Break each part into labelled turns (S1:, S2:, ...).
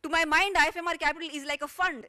S1: To my mind, IFMR Capital is like a fund.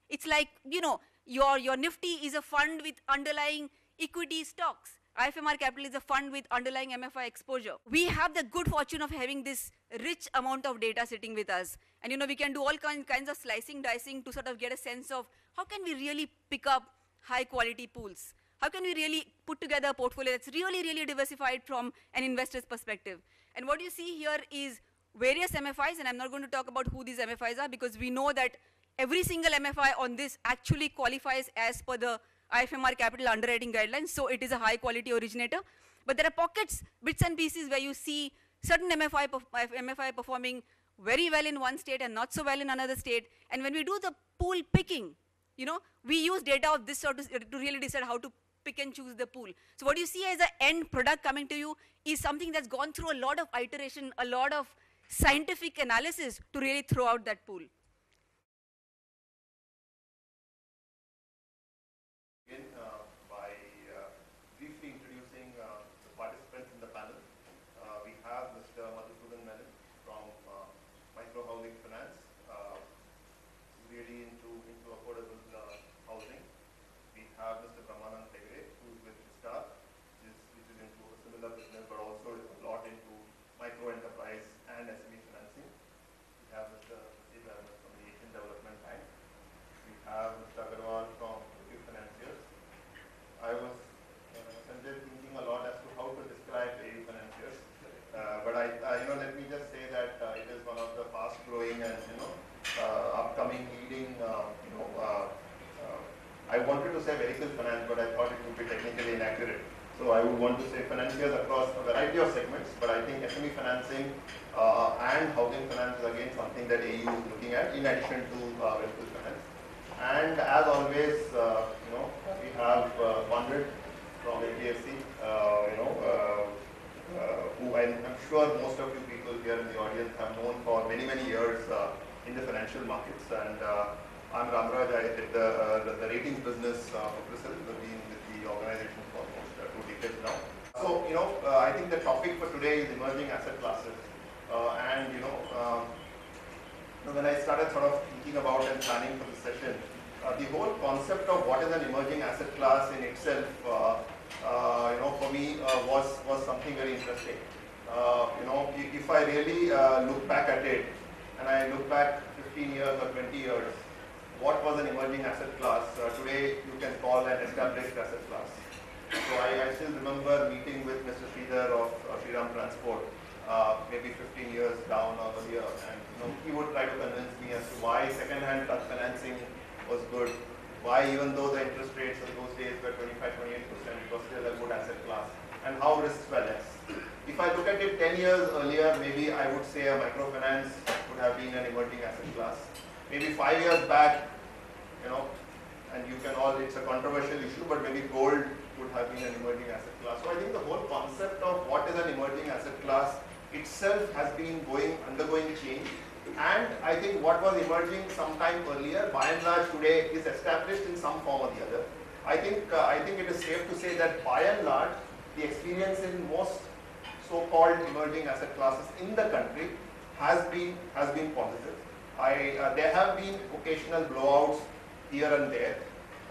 S1: It's like, you know, your Nifty is a fund with underlying equity stocks. IFMR Capital is a fund with underlying MFI exposure. We have the good fortune of having this rich amount of data sitting with us. And you know, we can do all kinds of slicing, dicing to sort of get a sense of how can we really pick up high quality pools? How can we really put together a portfolio that's really, really diversified from an investor's perspective? And what you see here is various MFIs, and I'm not going to talk about who these MFIs are because we know that every single MFI on this actually qualifies as per the IFMR Capital underwriting guidelines, so it is a high quality originator. But there are pockets, bits and pieces where you see certain MFI performing very well in one state and not so well in another state. And when we do the pool picking, you know, we use data of this sort to really decide how to pick and choose the pool. So what you see as an end product coming to you is something that's gone through a lot of iteration, a lot of scientific analysis to really throw out that pool.
S2: By briefly introducing the participants in the panel. We have Mr. Madhusudan Menon from Micro Housing Finance, really into affordable housing. We have Mr. Brahmanand Tegre, who is with Star, which is into a similar business, but also a lot into micro enterprise and SME financing. We have Mr. Rajiv Ahmed from the Asian Development Bank. We have Mr. Agarwal from Q Financiers. I was Sanjay thinking a lot as to how to describe AU Financiers, but let me just say that it is one of the fast-growing and upcoming leading. I wanted to say vehicle finance, but I thought it would be technically inaccurate. So I would want to say financiers across a variety of segments, but I think SME financing and housing finance is again something that AU is looking at in addition to vehicle finance. And as always, we have Pandit from HDFC, who I'm sure most of you people here in the audience have known for many, many years in the financial markets. And I'm Ramraj. I did the ratings business for CRISIL. I've been with the organization for almost 2 decades now. So, I think the topic for today is emerging asset classes. When I started sort of thinking about and planning for the session, the whole concept of what is an emerging asset class in itself, for me was something very interesting. If I really look back at it, and I look back 15 years or 20 years, what was an emerging asset class? Today you can call an established asset class. So I still remember meeting with Mr. Sridhar of Shriram Transport, maybe 15 years down or earlier, and he would try to convince me as to why second-hand truck financing was good, why even though the interest rates of those days were 25-28%, it was still a good asset class, and how risks were less. If I look at it 10 years earlier, maybe I would say a microfinance would have been an emerging asset class. Maybe 5 years back, and you can all, it's a controversial issue, but maybe gold would have been an emerging asset class. So I think the whole concept of what is an emerging asset class itself has been undergoing change. And I think what was emerging sometime earlier, by and large today, is established in some form or the other. I think it is safe to say that by and large, the experience in most so-called emerging asset classes in the country has been positive. There have been occasional blowouts here and there.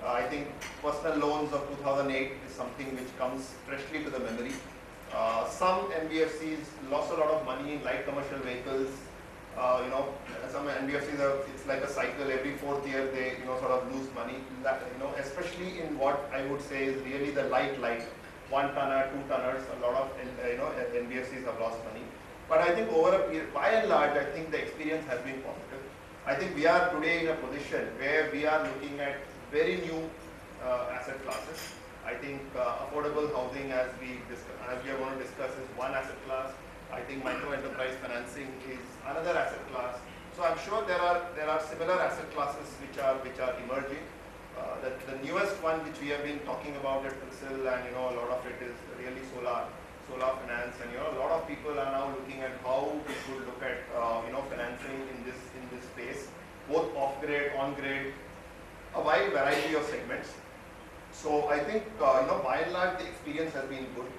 S2: I think personal loans of 2008 is something which comes freshly to the memory. Some NBFCs lost a lot of money in light commercial vehicles. Some NBFCs it's like a cycle. Every 4th year they sort of lose money. Especially in what I would say is really the light 1-tonner, 2-tonners. A lot of NBFCs have lost money. But I think over a period, by and large, I think the experience has been positive. I think we are today in a position where we are looking at very new asset classes. I think affordable housing, as we are going to discuss, is one asset class. I think micro enterprise financing is another asset class. So I'm sure there are similar asset classes which are emerging. The newest one which we have been talking about at CRISIL, and a lot of it is really solar finance, and a lot of people are now looking at how we should look at financing in this space, both off-grid, on-grid, a wide variety of segments. So I think by and large the experience has been good.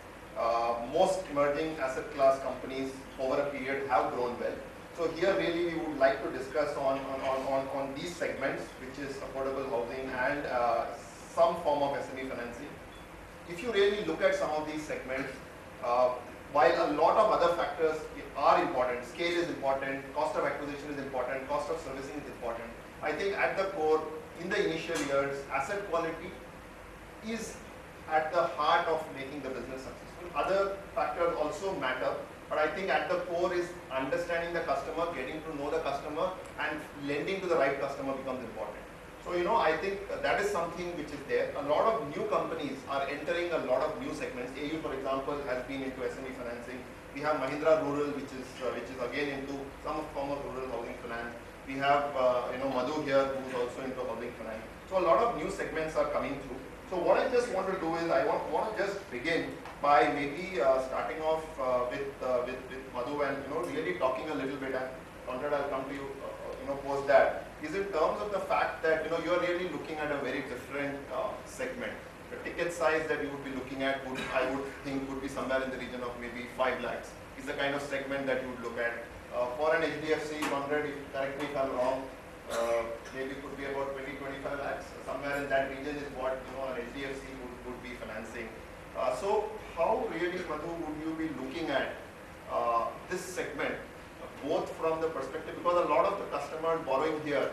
S2: Most emerging asset class companies over a period have grown well. So here really we would like to discuss on these segments, which is affordable housing and some form of SME financing. If you really look at some of these segments, while a lot of other factors are important, scale is important, cost of acquisition is important, cost of servicing is important, I think at the core, in the initial years, asset quality is at the heart of making the business successful. Other factors also matter, but I think at the core is understanding the customer, getting to know the customer, and lending to the right customer becomes important. So, I think that is something which is there. A lot of new companies are entering a lot of new segments. AU, for example, has been into SME financing. We have Mahindra Rural, which is again into some form of rural housing finance. We have Madhu here, who is also into housing finance. So a lot of new segments are coming through. So what I just want to do is I want to just begin by maybe starting off with Madhu and really talking a little bit, and Conrad, I'll come to you post that, is in terms of the fact that you are really looking at a very different segment. The ticket size that you would be looking at I would think would be somewhere in the region of maybe 5 lakhs is the kind of segment that you would look at. For an HDFC, Conrad, correct me if I'm wrong, maybe could be about 20-25 lakhs. Somewhere in that region is what an HDFC would be financing. So how really, Madhu, would you be looking at this segment, both from the perspective, because a lot of the customers borrowing here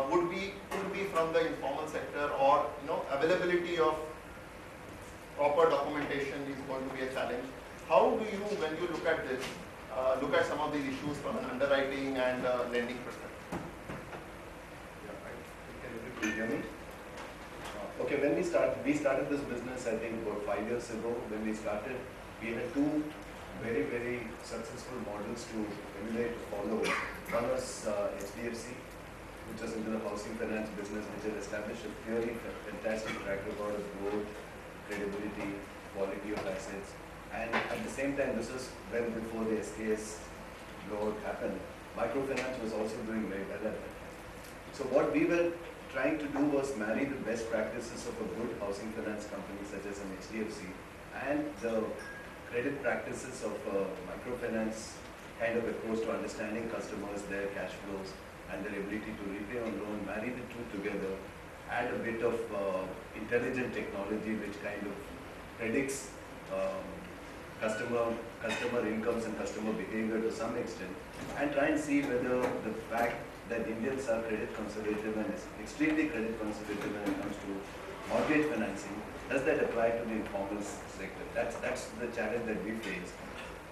S2: could be from the informal sector, or availability of proper documentation is going to be a challenge. How do you, when you look at this, look at some of these issues from an underwriting and lending perspective?
S3: Can everybody hear me? Okay, when we started this business, I think about 5 years ago. When we started, we had two very, very successful models to emulate, to follow. One was HDFC, which was into the housing finance business, which had established a very fantastic track record of growth, credibility, quality of assets. And at the same time, this was well before the SKS blowout happened. Microfinance was also doing very well at that time. So what we were trying to do was marry the best practices of a good housing finance company such as an HDFC and the credit practices of a microfinance kind of approach to understanding customers, their cash flows, and their ability to repay on loan, marry the two together, add a bit of intelligent technology which kind of predicts customer incomes and customer behavior to some extent, and try and see whether the fact that Indians are credit conservative and extremely credit conservative when it comes to mortgage financing, does that apply to the informal sector? That's the challenge that we face.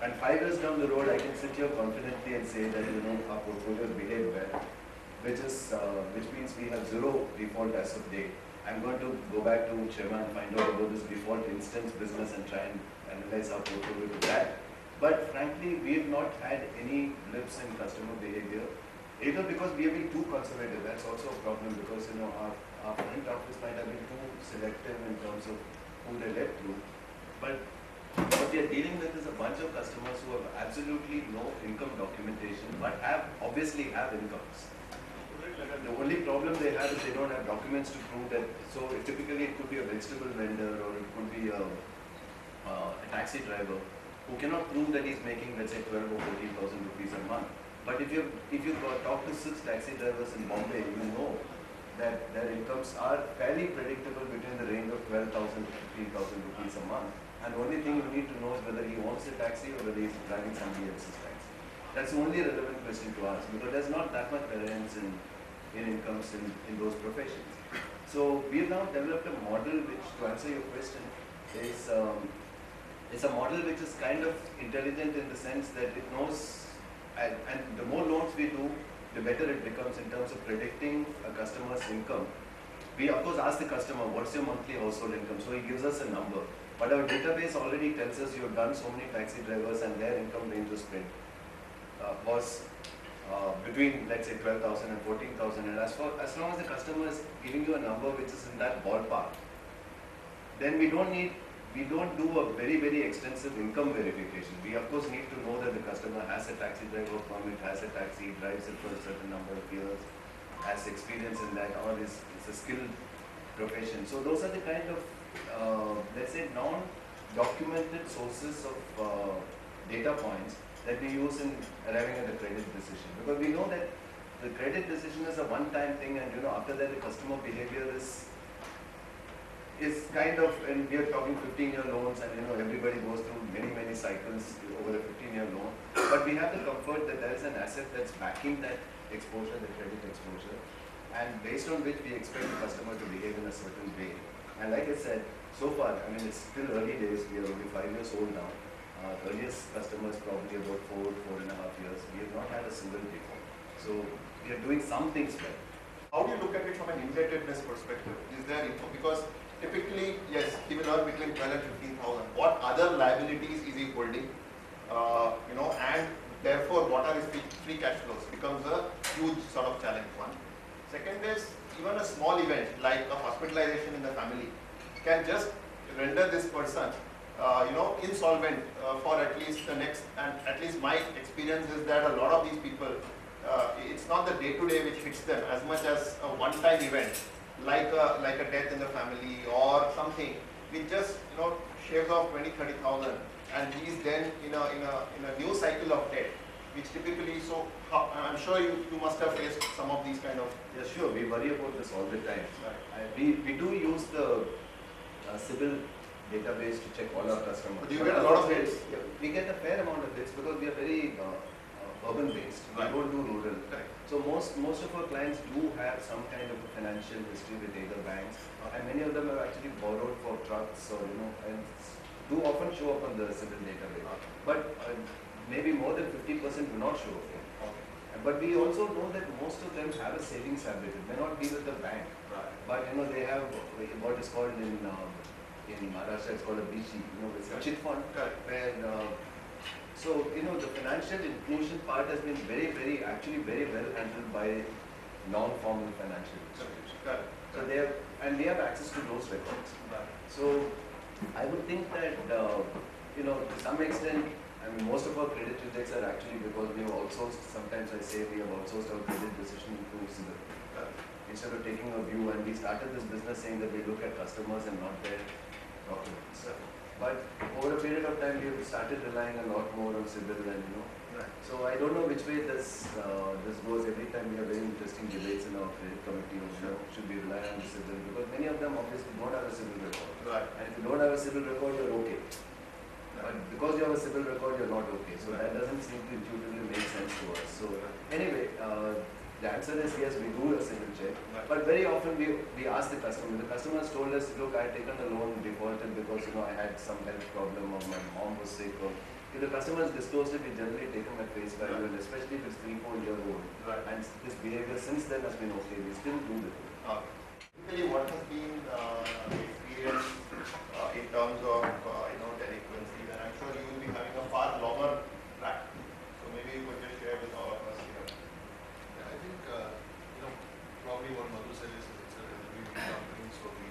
S3: And 5 years down the road, I can sit here confidently and say that our portfolios behave well, which means we have zero default as of date. I'm going to go back to Shema and find out about this default instance business and try and analyze our portfolio to that. But frankly, we have not had any blips in customer behavior, either because we have been too conservative. That's also a problem, because our front office might have been too selective in terms of who they let through. But what we are dealing with is a bunch of customers who have absolutely no income documentation, but obviously have incomes. The only problem they have is they don't have documents to prove that. So typically it could be a vegetable vendor, or it could be a taxi driver who cannot prove that he's making, let's say, 12 or 14,000 rupees a month. But if you talk to 6 taxi drivers in Bombay, you know that their incomes are fairly predictable between the range of 12,000 to 15,000 rupees a month. And the only thing you need to know is whether he owns the taxi or whether he's driving somebody else's taxi. That's the only relevant question to ask, because there's not that much variance in incomes in those professions. So we have now developed a model which, to answer your question, is a model which is kind of intelligent in the sense that it knows, and the more loans we do, the better it becomes in terms of predicting a customer's income. We of course ask the customer, what's your monthly household income? So he gives us a number. But our database already tells us you've done so many taxi drivers and their income range was between, let's say, 12,000 and 14,000. And as long as the customer is giving you a number which is in that ballpark, then we don't do a very, very extensive income verification. We of course need to know that the customer has a taxi driver permit, has a taxi, drives it for a certain number of years, has experience in that, or is a skilled profession. So those are the kind of, let's say, non-documented sources of data points that we use in arriving at a credit decision. Because we know that the credit decision is a one-time thing, and after that the customer behavior is kind of, and we are talking 15-year loans, and everybody goes through many cycles over a 15-year loan. But we have the comfort that there is an asset that's backing that exposure, the credit exposure, and based on which we expect the customer to behave in a certain way. And like I said, so far, I mean, it's still early days. We are only 5 years old now. Earliest customer is probably about 4.5 years. We have not had a single default. So we are doing some things well.
S2: How do you look at it from an indebtedness perspective? Is there info? Because typically, yes, he will earn between 12 and 15,000. What other liabilities is he holding? And therefore, what are his free cash flows? Becomes a huge sort of challenge. One. Second is, even a small event like a hospitalization in the family can just render this person, insolvent for at least the next. And at least my experience is that a lot of these people, it's not the day-to-day which hits them as much as a one-time event, like a death in the family or something, which just shaves off 20-30,000, and he is then in a new cycle of debt, which typically. So I'm sure you must have faced some of these kind of.
S3: Yeah, sure. We worry about this all the time.
S2: Right.
S3: We do use the CIBIL database to check all our customers.
S2: But do you get a lot of hits?
S3: Yeah, we get a fair amount of hits because we are very urban based.
S2: Right.
S3: We don't do rural.
S2: Correct.
S3: So most of our clients do have some kind of a financial history with either banks, and many of them have actually borrowed for trucks or and do often show up on the CIBIL database. But maybe more than 50% do not show up. But we also know that most of them have a savings habit. It may not be with the bank,
S2: Right.
S3: but they have what is called in Maharashtra, it's called a BC, it's a chit fund.
S2: Correct.
S3: Where so the financial inclusion part has been very well handled by non-formal financial institutions.
S2: Correct.
S3: So we have access to those records.
S2: Right.
S3: So I would think that to some extent, I mean, most of our credit rejects are actually because we have outsourced. Sometimes I say we have outsourced our credit decision to CIBIL. Instead of taking a view, and we started this business saying that we look at customers and not their documents. But over a period of time, we have started relying a lot more on CIBIL, and
S2: Right.
S3: So I don't know which way this goes. Every time we have very interesting debates in our credit committee on should we rely on the CIBIL, because many of them obviously don't have a CIBIL record.
S2: Right.
S3: And if you don't have a CIBIL record, you're okay. But because you have a CIBIL record, you're not okay. So that doesn't seem to intuitively make sense to us. So anyway, the answer is yes, we do a CIBIL check.
S2: Right.
S3: But very often we ask the customer. The customer has told us, look, I had taken a loan, defaulted because I had some health problem, or my mom was sick. Or if the customer has disclosed it, we generally take him at face value, and especially if it's 3-4 years old.
S2: Right.
S3: And his behavior since then has been okay. We still do it.
S2: Typically, what has been the experience in terms of delinquency? And I'm sure you will be having a far longer track. So maybe you could just share with all of us here.
S4: Yeah, I think probably what Madhu said is it's a relatively new company, so the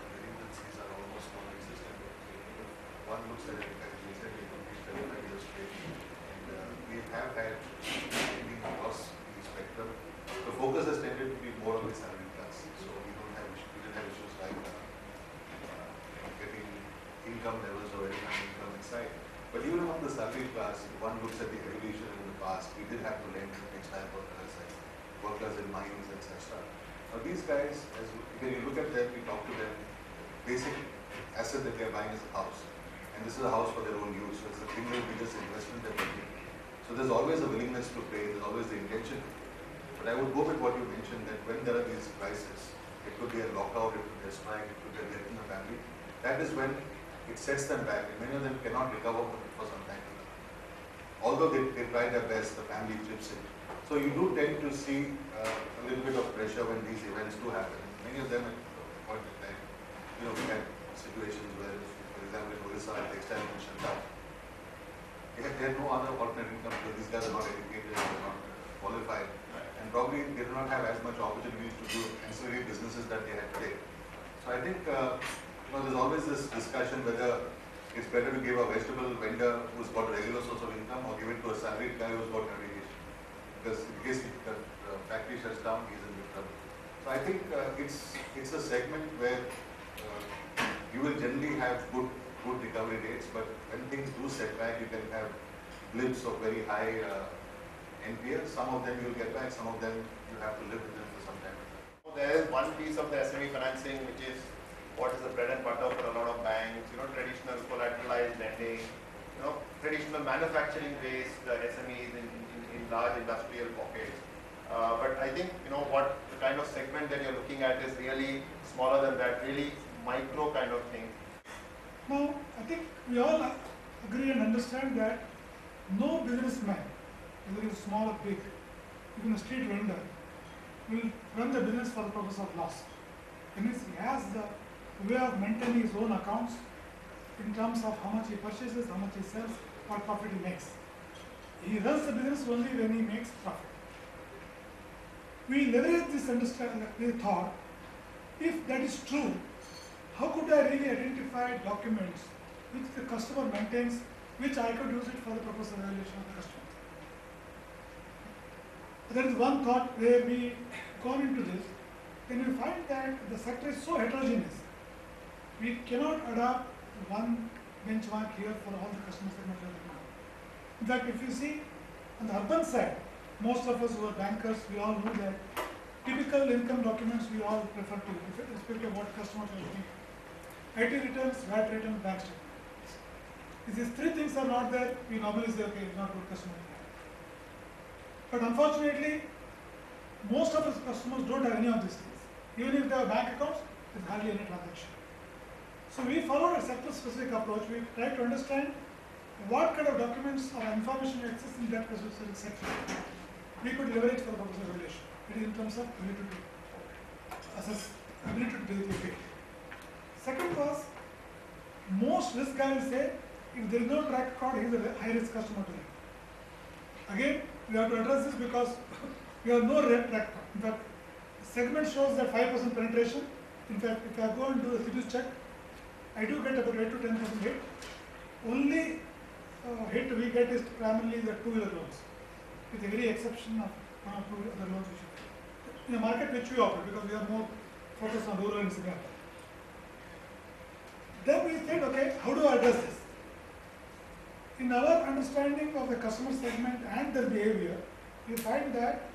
S4: delinquencies are almost non-existent. If one looks at it, as we said, we complete 35 years straight, and we have had lending across the spectrum. The focus has tended to be more on the salary class, so we didn't have issues like getting income levels or any kind of income inside. But even among the salary class, if one looks at the evolution in the past, we did have to lend to textile workers and workers in mines, etc. Now these guys, when you look at them, we talk to them, basic asset that they are buying is a house. And this is a house for their own use, so it's the single biggest investment that they make. So there's always a willingness to pay, there's always the intention to pay. But I would go with what you mentioned, that when there are these crises, it could be a lockout, it could be a strike, it could be a death in the family, that is when it sets them back, and many of them cannot recover from it for some time. Although they try their best, the family chips in. So you do tend to see a little bit of pressure when these events do happen. Many of them at a point in time, we had situations where, for example, in Odisha, textile was shut down. They had no other alternate income because these guys are not educated, they're not qualified, and probably they do not have as much opportunity to do ancillary businesses that they had today. So I think there's always this discussion whether it's better to give a vegetable vendor who's got a regular source of income or give it to a salaried guy who's got navigation. Because in case the factory shuts down, he's in big trouble. So I think it's a segment where you will generally have good recovery rates, but when things do set back, you can have blips of very high NPL. Some of them you'll get back, some of them you have to live with them for some time.
S2: There is one piece of the SME financing which is what is the bread and butter for a lot of banks, traditional collateralized lending, traditional manufacturing-based SMEs in large industrial pockets. But I think, what the kind of segment that you're looking at is really smaller than that, really micro kind of thing.
S5: Now, I think we all agree and understand that no businessman, whether he's small or big, even a street vendor, will run the business for the purpose of loss. That means he has the way of maintaining his own accounts in terms of how much he purchases, how much he sells, what profit he makes. He runs the business only when he makes profit. We leverage this understanding, we thought, if that is true, how could I really identify documents which the customer maintains, which I could use it for the purpose of evaluation of the customer? There is one thought where we gone into this, then we find that the sector is so heterogeneous. We cannot adopt one benchmark here for all the customer segments. In fact, if you see on the urban side, most of us who are bankers, we all know that typical income documents we all prefer to, irrespective of what customers are looking at. IT returns, VAT returns, bank statement. If these three things are not there, we normally say, okay, it's not good customer. But unfortunately, most of us customers don't have any of these things. Even if they have bank accounts, there's hardly any transaction. So we followed a sector-specific approach. We tried to understand what kind of documents or information exists in that specific sector. We could leverage for the purpose of evaluation. It is in terms of ability to assess, ability to do the Second was, most risk guy will say, if there is no track record, he is a high-risk customer to them. Again, we have to address this because we have no track record. In fact, segment shows that 5% penetration. In fact, if I go and do a CIBIL check, I do get about 8 to 10% hit. Only hit we get is primarily the two-wheeler loans, with every exception of one or two other loans which we get. In a market which we operate, because we are more focused on rural and Singapore. Then we said, okay, how do I address this? In our understanding of the customer segment and their behavior, we find that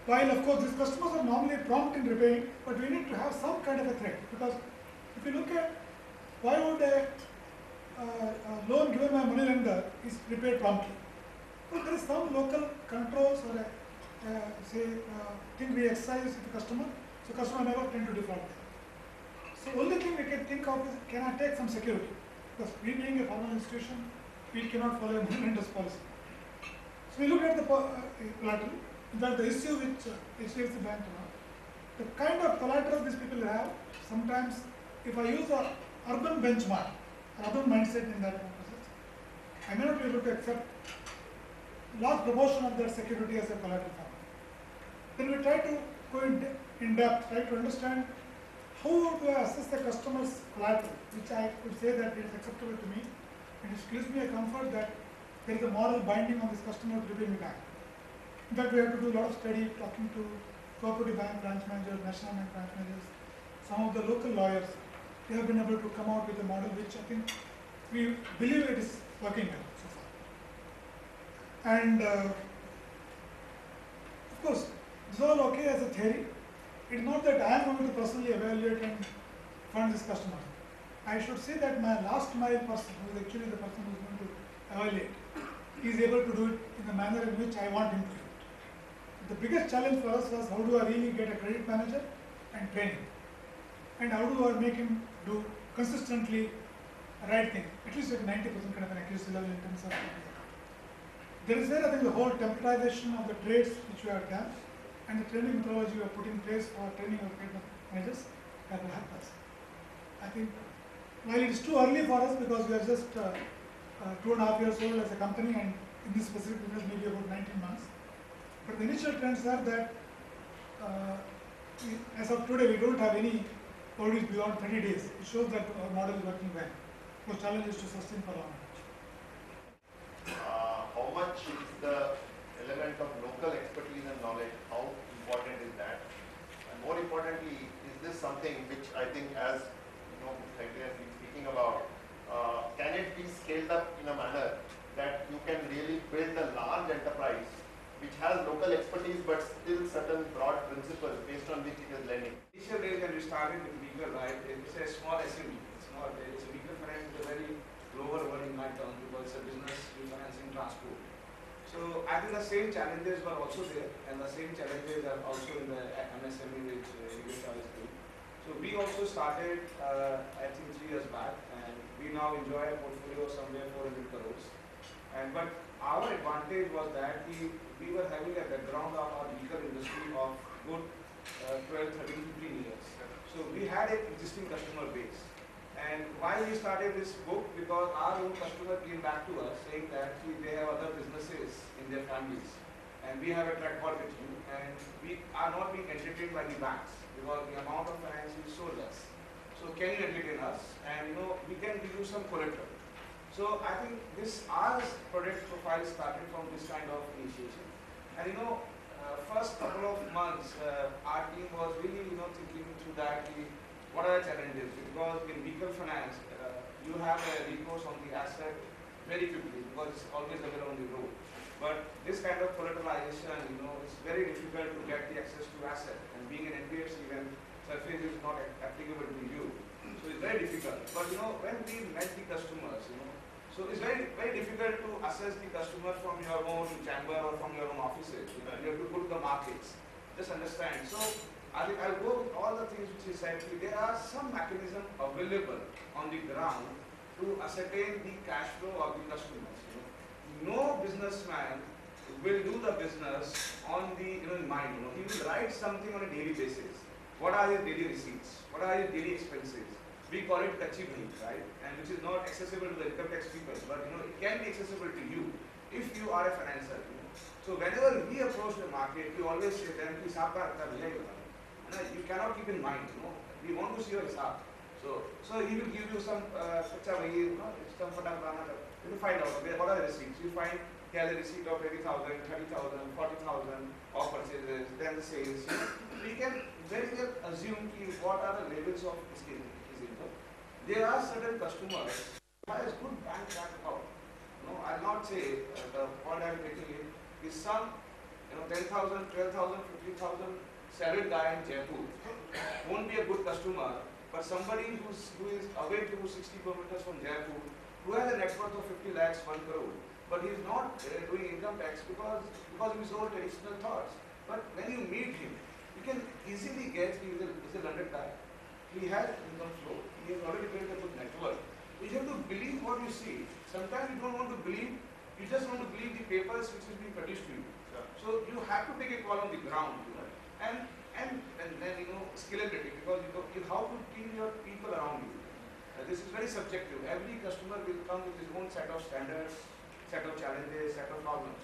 S5: while of course these customers are normally prompt in repaying, but we need to have some kind of a threat, because if you look at why would a loan given by a money lender is repaid promptly? Well, there is some local controls or thing we exercise with the customer, so customer never tend to default. So only thing we can think of is, can I take some security? Because we being a formal institution, we cannot follow a money lender's policy. So we look at the collateral. In fact, the issue which HDFC Bank, the kind of collateral these people have, sometimes if I use a urban benchmark, urban mindset in that process, I may not be able to accept large proportion of that security as a collateral form. Then we try to go in depth, try to understand how do I assess the customer's collateral, which I could say that it is acceptable to me, and it gives me a comfort that there is a moral binding on this customer to repay me back. In fact, we have to do a lot of study, talking to cooperative bank branch managers, national bank branch managers, some of the local lawyers. They have been able to come out with a model which I think we believe it is working well so far. And of course, this is all okay as a theory. It is not that I am going to personally evaluate and fund this customer. I should say that my last mile person, who is actually the person who is going to evaluate, is able to do it in the manner in which I want him to do it. The biggest challenge for us was, how do I really get a credit manager and train him? And how do I make him do consistently the right thing, at least at 90% kind of an accuracy level in terms of there is where I think the whole templatization of the trades which we have done and the training methodology we have put in place for training of credit managers, that will help us. I think while it is too early for us because we are just 2.5 years old as a company, and in this specific business maybe about 19 months, but the initial trends are that as of today we don't have any audits beyond 30 days. It shows that our model is working well. The challenge is to sustain for long.
S2: How much is the element of local expertise and knowledge? How important is that? And more importantly, is this something which I think, as like we have been speaking about, can it be scaled up in a manner that you can really build a large enterprise which has local expertise but still certain broad principles based on which it is lending?
S6: Initial days when we started with Beagle, right, it's a small SME. It's a Beagle Finance is a very lower word in my terms because it's a business refinancing transport. So I think the same challenges were also there, and the same challenges are also in the MSME which Yogesh is doing. So we also started, I think 3 years back, and we now enjoy a portfolio of somewhere 400 crores. But our advantage was that we were having a background of our vehicle industry of good 12, 13, 15 years. So we had an existing customer base. And why we started this book? Because our own customer came back to us saying that they have other businesses in their families. And we have a track record with you, and we are not being entertained by the banks because the amount of finance is so less. So can you entertain us? And we can give you some collateral. So I think our product profile started from this kind of initiation. And first couple of months, our team was really thinking through that. What are the challenges? Because in vehicle finance, you have a recourse on the asset very quickly because it's always available on the road. But this kind of collateralization, it's very difficult to get the access to asset. And being an NBFC, when surface is not applicable to you, so it's very difficult. But when we met the customers, so it's very, very difficult to assess the customer from your own chamber or from your own offices. You have to go to the markets. Just understand. So I'll go with all the things which is said. There are some mechanism available on the ground to ascertain the cash flow of the customers. No businessman will do the business on the mind. He will write something on a daily basis. What are his daily receipts? What are his daily expenses? We call it kachi bhai, right? And which is not accessible to the income tax people, but it can be accessible to you if you are a financer. So whenever we approach the market, we always say them, you cannot keep in mind. We want to see your hisab. So he will give you some some you find out what are the receipts. You find he has a receipt of 20,000, 30,000, 40,000 of purchases, then the sales. We can very well assume what are the levels of his income. There are certain customers who has good bank track account. I'll not say the point I'm making is some 10,000, 12,000, 15,000 salaried guy in Jaipur won't be a good customer, but somebody who is away to 60 kilometers from Jaipur, who has a net worth of 50 lakhs, 1 crore, but he is not doing income tax because of his own traditional thoughts. But when you meet him, you can easily guess he is a London guy. He has income flow. He has already built a good network. You have to believe what you see. Sometimes you don't want to believe. You just want to believe the papers which is being produced to you. So you have to take a call on the ground, and then scalability, because how to team your people around you. This is very subjective. Every customer will come with his own set of standards, set of challenges, set of problems.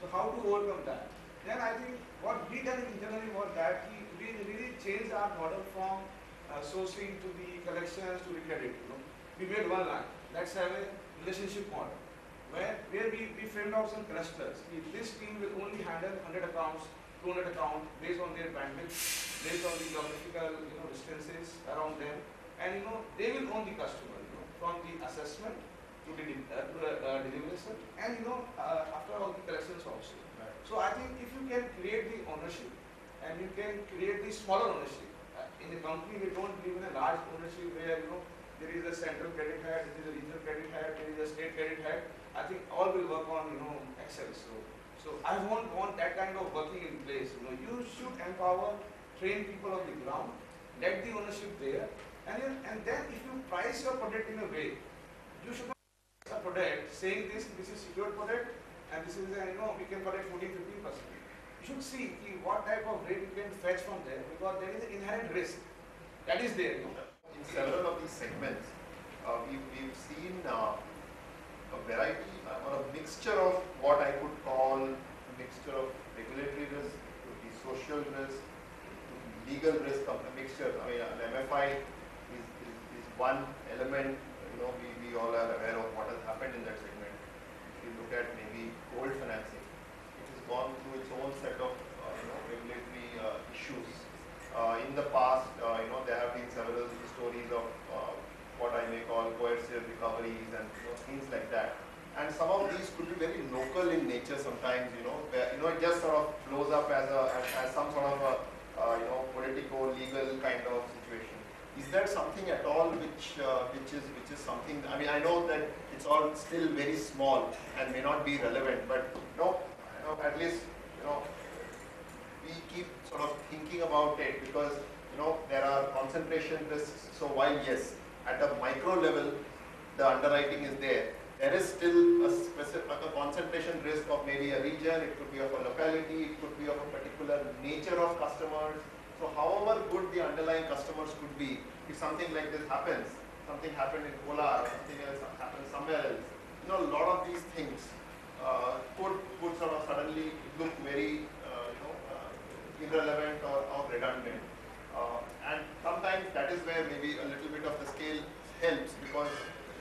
S6: So how to overcome that? Then I think what we done internally was that we really changed our model from sourcing to the collections to the credit. We made one line. Let's have a relationship model where we framed out some clusters. This team will only handle 100 accounts, 200 accounts based on their bandwidth, based on the geographical distances around them, and they will own the customer from the assessment to the delivery, and after all the collections also. Right. So I think if you can create the ownership and you can create the smaller ownership in the company, we don't believe in a large ownership where there is a central credit head, there is a regional credit head, there is a state credit head. I think all will work on Excel. So I won't want that kind of working in place. You should empower, train people on the ground, let the ownership there, and then if you price your product in a way, you should not price a product saying this is secured product and this is we can collect 14-15%. You should see what type of rate you can fetch from there, because there is an inherent risk that is there.
S2: In several of these segments, we've seen a variety or a mixture of what I could call a mixture of regulatory risk, the social risk, legal risk, a mixture. I mean, an MFI is one element. We all are aware of what has happened in that segment. If you look at maybe gold financing, it has gone through its own set of regulatory issues. In the past, there have been several stories of what I may call coercive recoveries and things like that. And some of these could be very local theoretical in nature sometimes, where, it just sort of blows up as some sort of a, politico-legal kind of situation. Is that something at all which is something, I mean, I know that it's all still very small and may not be relevant, but, at least, we keep sort of thinking about it because, there are concentration risks. So while yes, at a micro level, the underwriting is there, there is still a concentration risk of maybe a region, it could be of a locality, it could be of a particular nature of customers. So however good the underlying customers could be, if something like this happens, something happened in Kolar or something else happens somewhere else, a lot of these things could sort of suddenly look very irrelevant or redundant. And sometimes that is where maybe a little bit of the scale helps because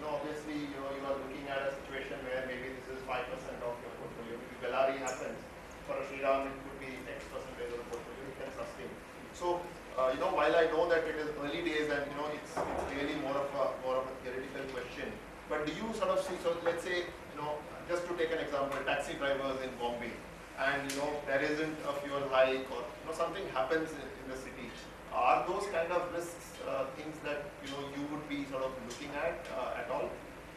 S2: obviously you are looking at a situation where maybe this is 5% of your portfolio. If Bellary happens, for a Shriram it could be X percentage of the portfolio you can sustain. So while I know that it is early days and it's really more of a theoretical question, but do you sort of see, so let's say just to take an example, taxi drivers in Bombay, and there isn't a fuel hike or something happens in the city. Are those kind of risks things that you would be sort of looking at all,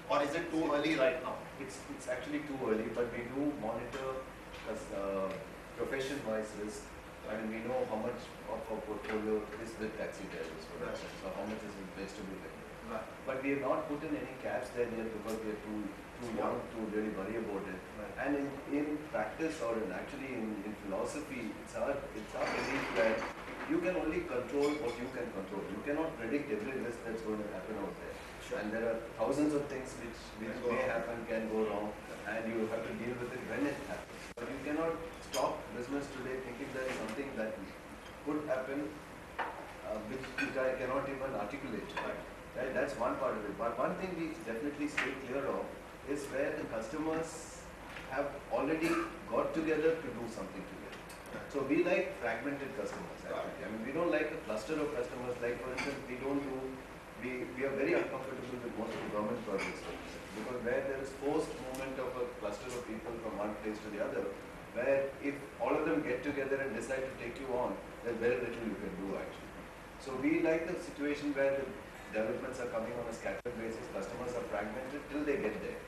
S2: or is it too early right now?
S3: It's actually too early, but we do monitor profession-wise risk. I mean, we know how much of our portfolio is with taxi drivers, for instance, or how much is with vegetable vendors. But we have not put in any caps there yet because we are too young to really worry about it. And in practice or in philosophy, it's our belief that you can only control what you can control. You cannot predict every risk that's going to happen out there. Sure. And there are thousands of things which may happen, can go wrong, and you have to deal with it when it happens. But you cannot stop business today thinking there is something that could happen which I cannot even articulate. Right? That's one part of it. But one thing we definitely stay clear of is where the customers have already got together to do something together. So we like fragmented customers actually. I mean, we don't like a cluster of customers. Like for instance, we are very uncomfortable with most of the government projects because where there is forced movement of a cluster of people from one place to the other, where if all of them get together and decide to take you on, there's very little you can do actually. So we like the situation where the developments are coming on a scattered basis, customers are fragmented till they get there.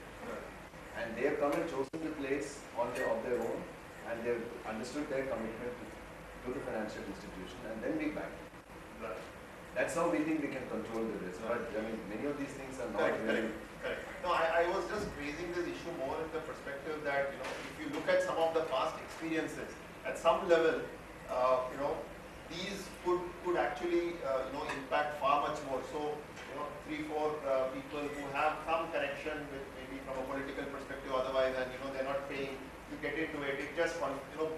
S3: And they have come and chosen the place of their own, and they've understood their commitment to the financial institution, and then we back.
S2: Right.
S3: That's how we think we can control the risk. But I mean, many of these things are not
S2: Correct. No, I was just raising this issue more in the perspective that if you look at some of the past experiences, at some level, these could actually impact far much more. So 3-4 people who have some connection with maybe from a political perspective otherwise, and they're not paying, you get into it, it just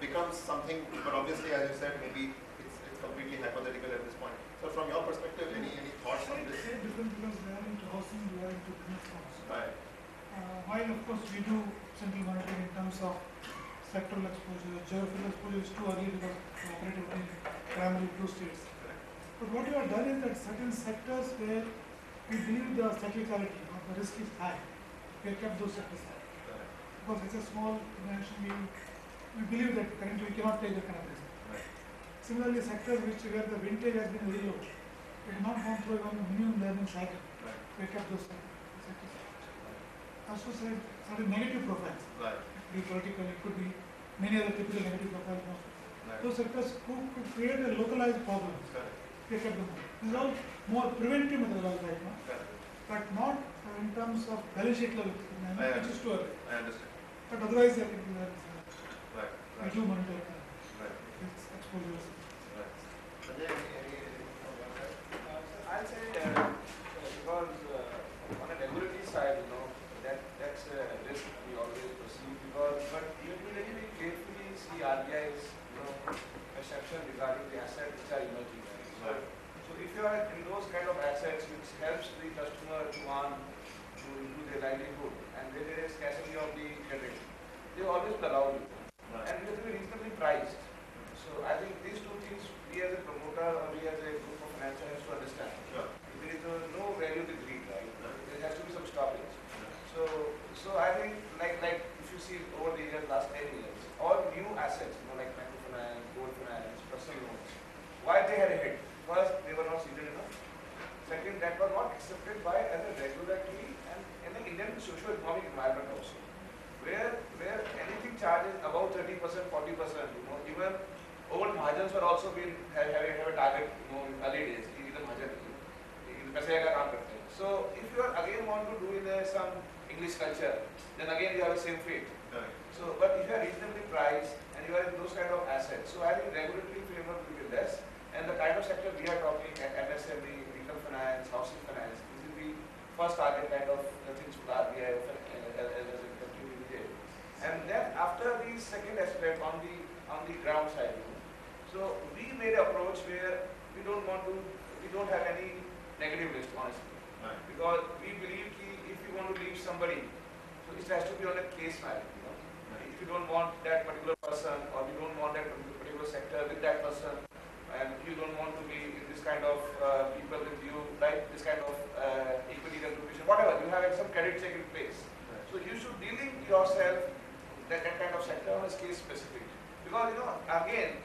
S2: becomes something. But obviously, as you said, maybe it's completely hypothetical at this point. So from your perspective, any thoughts on this?
S5: It's different because they are into housing, we are into business loans.
S2: Right.
S5: While of course we do central monitoring in terms of sectoral exposure, geographical exposure is too early because we operate in primarily 2 states. But what we have done is that certain sectors where we believe the cyclicality or the risk is high, we have kept those sectors high. Because it's a small dimension, we believe that currently we cannot take the kind of risk. Similarly, sectors where the vintage has been very low, we have not gone through even a minimum learning cycle. We have kept those sectors. Also said certain negative profiles.
S2: Right.
S5: It could be political, it could be many other typical negative profiles.
S2: Right.
S5: Those sectors who could create a localized problem. We kept them out. This is all more preventive methodology right now, but not in terms of balance sheet level, which is too early.
S2: I understand.
S5: But otherwise, I think
S2: Right.
S5: we do monitor
S2: Right.
S5: its exposures.
S2: Right. Sanjay, any
S6: I'll say because on a regulatory side, that's a risk we always perceive but you have to very carefully see RBI's perception regarding the assets which are emerging. Right? So if you are in those kind of assets which helps the customer to earn to do their livelihood, and then there is scarcity of the credit, they always will allow you.
S2: Right.
S6: And you have to be reasonably priced. So I think these 2 things we as a promoter or we as a group of financiers has to understand.
S2: Sure.
S6: There is no value to greed, right? There has to be some stoppage. So I think like if you you see over the years, last 10 years, all new assets, like microfinance, gold finance, personal loans, why they had a hit? First, they were not seated enough. Second, that was not accepted by as a regulatory and in the Indian socio-economic environment also, where anything charges above 30%, 40%, even old Mahajans were also being have a target, in early days. Either Mahajan, पैसे का काम करते हैं. So if you are again want to do in some English culture, then again you have the same fate.
S4: Correct.
S6: So, but if you are reasonably priced and you are in those kind of assets, so I think regulatory framework will be less, and the kind of sector we are talking, MSME, retail finance, housing finance, this will be first target kind of things for RBI as a country. And then after the second aspect on the ground side, so we made an approach where we don't have any negative list, honestly,
S4: Right.
S6: because we believe if you want to leave somebody, so it has to be on a case merit. If you don't want that particular person, or you don't want that particular sector with that person, and you don't want to be in this kind of people with you, like this kind of equity contribution, whatever, you have some credit check in place.
S4: Right.
S6: So you should dealing yourself that kind of sector on a case specific. Because again,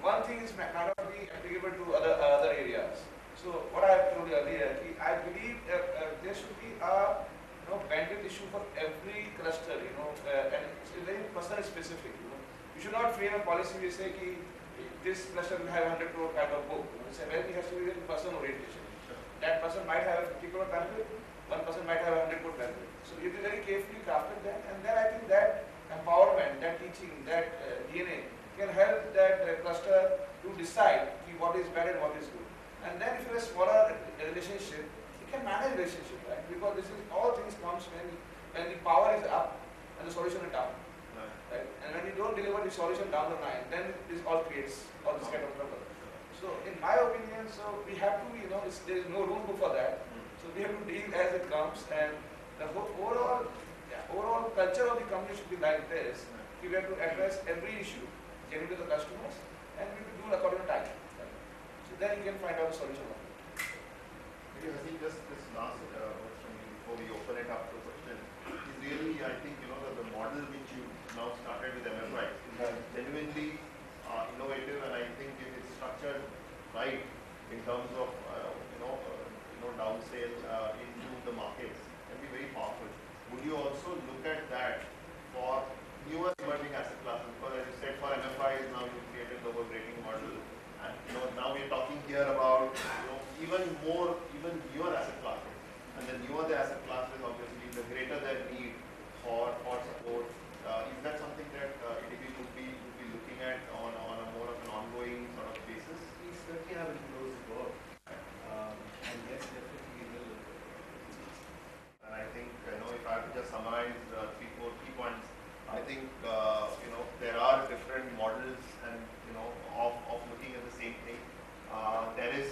S6: one thing is might not be applicable to other areas. So what I have told you earlier, I believe there should be a bandwidth issue for every cluster, and it's very person specific. You should not frame a policy where you say this cluster will have 100 crore kind of book. It's a very has to be a person orientation. That person might have a 50 crore benefit, one person might have a 100 crore benefit. So you be very carefully crafted that, and then I think that empowerment, that teaching, that DNA can help that cluster to decide what is bad and what is good. And then if you have a smaller relationship, you can manage relationship, right? Because this is all things comes when the power is up and the solution is down, right? And when you don't deliver the solution down the line, then this all creates all this kind of trouble. So in my opinion, so we have to, there is no rule book for that. So we have to deal as it comes, and the overall culture of the company should be like this. We have to address every issue, getting to the customers, and we will do it according to time. So then you can find out the solution of it.
S2: Maybe Haseeb, just this last words from you before we open it up to question is really, I think, the model which you now started with MFI is genuinely innovative, and I think if it's structured right in terms of downsale into the markets, can be very powerful. Would you also look at that for newer emerging asset classes? Because as you said, for MFIs now you've created the whole rating model, and now we're talking here about even newer asset classes. And the newer the asset classes, obviously, the greater their need for support. Is that something that ADB would be looking at on a more of an ongoing sort of basis?
S3: We certainly have it close to work. And yes, definitely we will.
S2: And I think, if I have to just summarize 3-4 key points, I think, there are different models and, of looking at the same thing. There is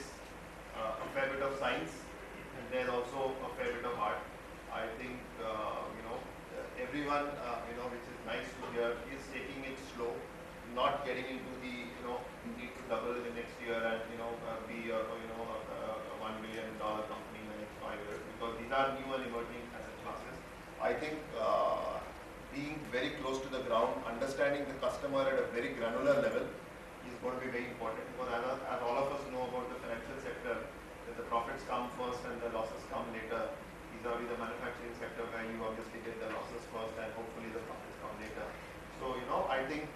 S2: a fair bit of science, and there's also a fair bit of art. I think, everyone, which is nice to hear, is taking it slow, not getting into the, need to double in the next year and, be a $1 billion company in the next 5 years, because these are new and emerging asset classes. I think being very close to the ground, understanding the customer at a very granular level is going to be very important, because as all of us know about the financial sector, that the profits come first and the losses come later. Vis-a-vis the manufacturing sector, where you obviously get the losses first and hopefully the profits come later. So I think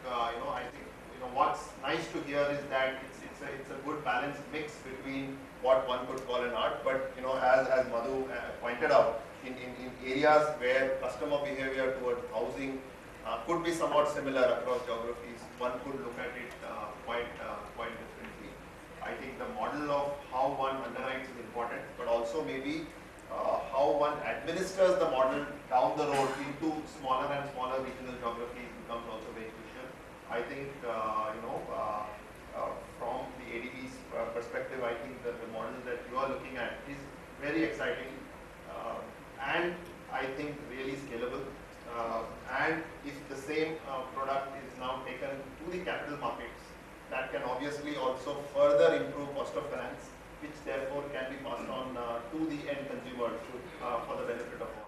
S2: what's nice to hear is that it's a good balanced mix between what one could call an art, but as Madhu pointed out, in areas where customer behavior towards housing could be somewhat similar across geographies, one could look at it quite differently. I think the model of how one underwrites is important, but also maybe how one administers the model down the road into smaller and smaller regional geographies becomes also very crucial. I think, from the ADB's perspective, I think that the model that you are looking at is very exciting, and I think really scalable. And if the same product is now taken to the capital markets, that can obviously also further improve cost of finance, which therefore can be passed on to the end consumer for the benefit of all.